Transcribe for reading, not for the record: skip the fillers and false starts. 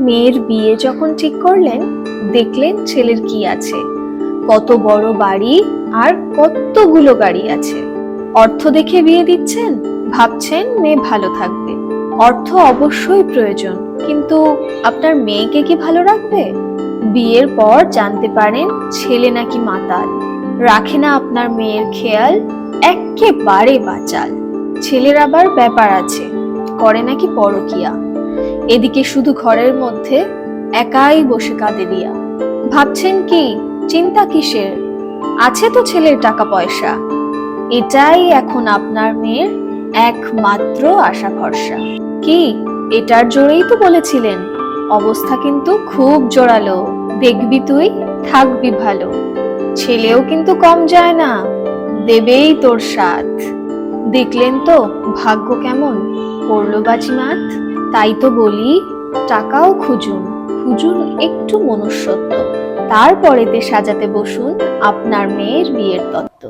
মেয়ের বিয়ে যখন ঠিক করলেন, দেখলেন ছেলের কি আছে, কত বড় বাড়ি আর কতগুলো গাড়ি আছে। অর্থ দেখে বিয়ে দিচ্ছেন, ভাবছেন মেয়ে ভালো থাকবে। অর্থ অবশ্যই প্রয়োজন, কিন্তু আপনার মেয়েকে কি ভালো রাখবে? বিয়ের পর জানতে পারেন ছেলে নাকি মাতাল, রাখে না আপনার মেয়ের খেয়াল, একেবারে বাচাল। ছেলের আবার ব্যাপার আছে, করে নাকি পরকিয়া। এদিকে শুধু ঘরের মধ্যে একাই বসে কাঁদে রিয়া। ভাবছেন কি, চিন্তা কিসের, আছে তো ছেলের টাকা পয়সা। এটাই এখন আপনার মেয়ের একমাত্র আশা ভরসা। কি, এটার জোরেই তো বলেছিলেন? অবস্থা কিন্তু খুব জোরালো, দেখবি তুই, থাকবি ভালো। ছেলেও কিন্তু কম যায় না, দেবেই তোর সাথ। দেখলেন তো ভাগ্য কেমন, পড়লো বাজিমাত। তাই তো বলি, টাকাও খুঁজুন, খুঁজুন একটু মনুষ্যত্ব, তারপরেতে সাজাতে বসুন আপনার মেয়ের বিয়ের তত্ত্ব।